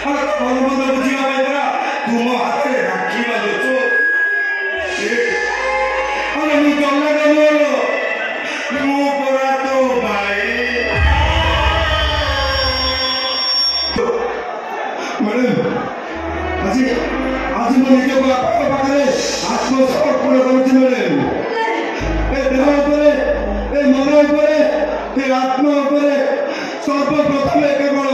ଭଲ ବୁଝିବା ପାଇଁ ପରା ତୁମ ହାତରେ ରାକ୍ଷୀ ବାନ୍ଧୁଛୁ। ମୁଁ ଜନ୍ମ ମୁଁ ପରା ତୋ ଭାଇ। ମ୍ୟାଡ଼ାମ ଆଜି ଆଜି ମୁଁ ନିଜକୁ ଆପଣଙ୍କ ପାଖରେ ଆତ୍ମସମର୍ପଣ କରୁଛି ମ୍ୟାଡ଼ାମ। ଏ ଦେହ ଉପରେ ଏ ମନ ଉପରେ ଏ ଆତ୍ମା ଉପରେ ସର୍ବପ୍ରଥମେ କେବଳ